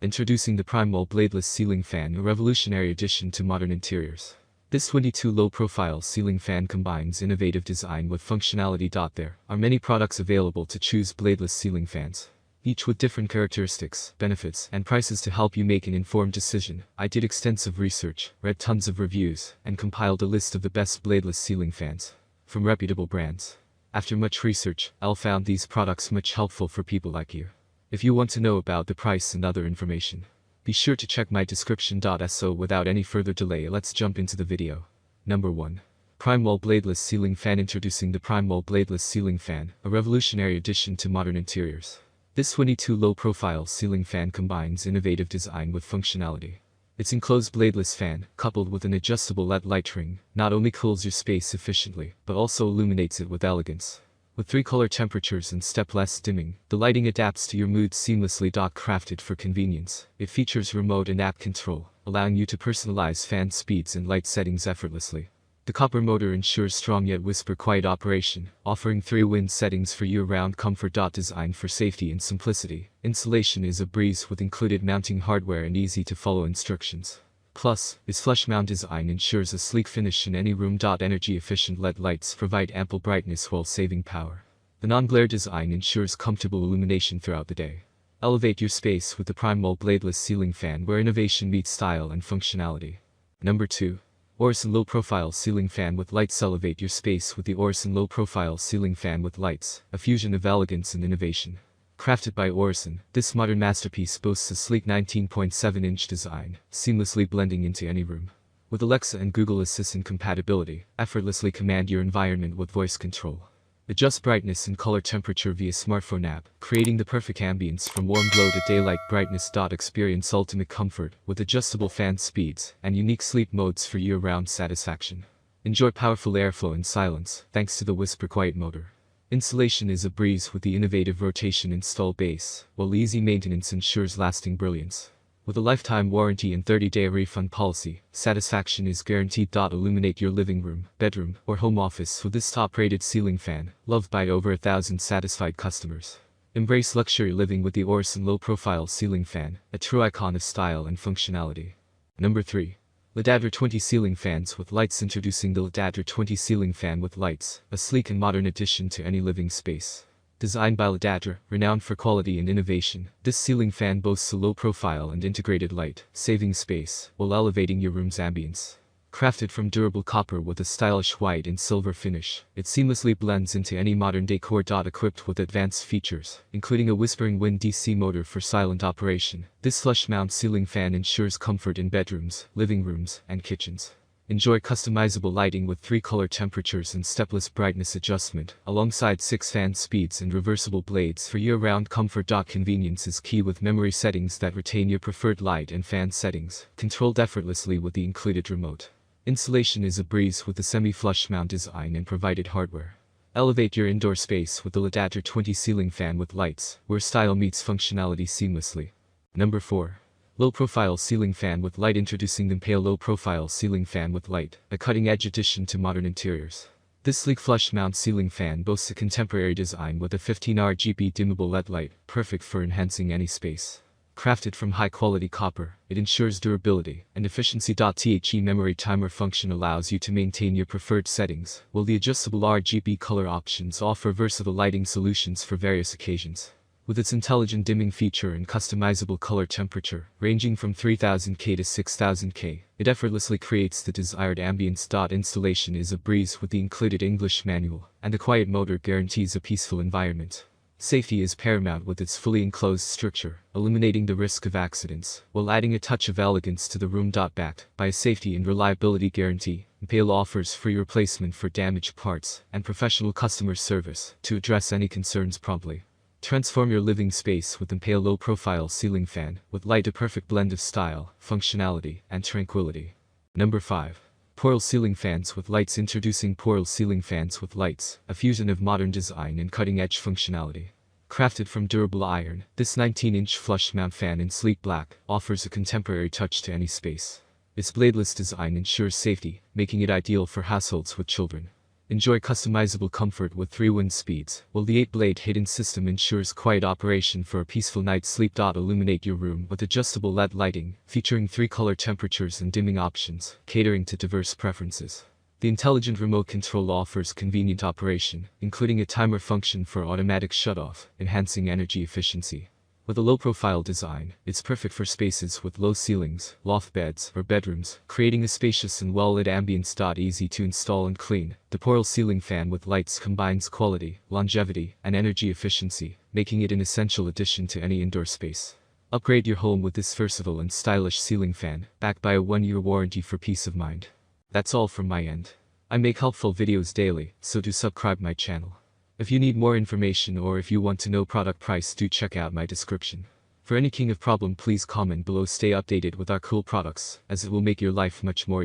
Introducing the Primal Bladeless Ceiling Fan, a revolutionary addition to modern interiors. This 22 low-profile ceiling fan combines innovative design with functionality. There are many products available to choose bladeless ceiling fans, each with different characteristics, benefits, and prices to help you make an informed decision. I did extensive research, read tons of reviews, and compiled a list of the best bladeless ceiling fans from reputable brands. After much research, I found these products much helpful for people like you. If you want to know about the price and other information, be sure to check my description. So without any further delay, let's jump into the video. Number 1. Primal Bladeless Ceiling Fan. Introducing the Primal Bladeless Ceiling Fan, a revolutionary addition to modern interiors. This 22 low-profile ceiling fan combines innovative design with functionality. Its enclosed bladeless fan, coupled with an adjustable LED light ring, not only cools your space efficiently, but also illuminates it with elegance. With 3 color temperatures and step-less dimming, the lighting adapts to your mood seamlessly. Crafted for convenience, it features remote and app control, allowing you to personalize fan speeds and light settings effortlessly. The copper motor ensures strong yet whisper-quiet operation, offering 3 wind settings for year-round comfort. Designed for safety and simplicity, installation is a breeze with included mounting hardware and easy-to-follow instructions. Plus, its flush mount design ensures a sleek finish in any room. Energy-efficient LED lights provide ample brightness while saving power. The non-glare design ensures comfortable illumination throughout the day. Elevate your space with the Primal Bladeless Ceiling Fan, where innovation meets style and functionality. Number 2. Orison Low-Profile Ceiling Fan with Lights. Elevate your space with the Orison Low-Profile Ceiling Fan with Lights, a fusion of elegance and innovation. Crafted by Orison, this modern masterpiece boasts a sleek 19.7-inch design, seamlessly blending into any room. With Alexa and Google Assistant compatibility, effortlessly command your environment with voice control. Adjust brightness and color temperature via smartphone app, creating the perfect ambience from warm glow to daylight brightness. Experience ultimate comfort with adjustable fan speeds and unique sleep modes for year-round satisfaction. Enjoy powerful airflow and silence, thanks to the Whisper Quiet motor. Installation is a breeze with the innovative rotation install base, while easy maintenance ensures lasting brilliance. With a lifetime warranty and 30-day refund policy, satisfaction is guaranteed. Illuminate your living room, bedroom, or home office with this top-rated ceiling fan, loved by over 1,000 satisfied customers. Embrace luxury living with the Orison Low-Profile Ceiling Fan, a true icon of style and functionality. Number 3. Ladadra 20 Ceiling Fans with Lights. Introducing the Ladadra 20 Ceiling Fan with Lights, a sleek and modern addition to any living space. Designed by Ladadra, renowned for quality and innovation, this ceiling fan boasts a low profile and integrated light, saving space while elevating your room's ambience. Crafted from durable copper with a stylish white and silver finish, it seamlessly blends into any modern decor. Equipped with advanced features, including a whispering wind DC motor for silent operation, this flush mount ceiling fan ensures comfort in bedrooms, living rooms, and kitchens. Enjoy customizable lighting with 3 color temperatures and stepless brightness adjustment, alongside 6 fan speeds and reversible blades for year-round comfort. Convenience is key with memory settings that retain your preferred light and fan settings, controlled effortlessly with the included remote. Installation is a breeze with the semi-flush mount design and provided hardware. Elevate your indoor space with the Ladadra 20 Ceiling Fan with Lights, where style meets functionality seamlessly. Number 4. Low-Profile Ceiling Fan with Light. Introducing the Impale Low-Profile Ceiling Fan with Light, a cutting-edge addition to modern interiors. This sleek flush-mount ceiling fan boasts a contemporary design with a 15 RGB dimmable LED light, perfect for enhancing any space. Crafted from high-quality copper, it ensures durability and efficiency. The memory timer function allows you to maintain your preferred settings, while the adjustable RGB color options offer versatile lighting solutions for various occasions. With its intelligent dimming feature and customizable color temperature, ranging from 3000K to 6000K, it effortlessly creates the desired ambience. Installation is a breeze with the included English manual, and the quiet motor guarantees a peaceful environment. Safety is paramount with its fully enclosed structure, eliminating the risk of accidents, while adding a touch of elegance to the room. Backed by a safety and reliability guarantee, Impale offers free replacement for damaged parts and professional customer service to address any concerns promptly. Transform your living space with Impale Low-Profile Ceiling Fan with Light, a perfect blend of style, functionality, and tranquility. Number 5. Poral Ceiling Fans with Lights. Introducing Poral Ceiling Fans with Lights, a fusion of modern design and cutting-edge functionality. Crafted from durable iron, this 19-inch flush-mount fan in sleek black offers a contemporary touch to any space. Its bladeless design ensures safety, making it ideal for households with children. Enjoy customizable comfort with 3 wind speeds, while the 8-blade hidden system ensures quiet operation for a peaceful night's sleep. Illuminate your room with adjustable LED lighting, featuring 3 color temperatures and dimming options, catering to diverse preferences. The intelligent remote control offers convenient operation, including a timer function for automatic shutoff, enhancing energy efficiency. With a low-profile design, it's perfect for spaces with low ceilings, loft beds, or bedrooms, creating a spacious and well-lit ambience. Easy to install and clean, the portal ceiling fan with lights combines quality, longevity, and energy efficiency, making it an essential addition to any indoor space. Upgrade your home with this versatile and stylish ceiling fan, backed by a 1-year warranty for peace of mind. That's all from my end. I make helpful videos daily, so do subscribe my channel. If you need more information or if you want to know product price, do check out my description. For any king of problem, please comment below. Stay updated with our cool products, as it will make your life much more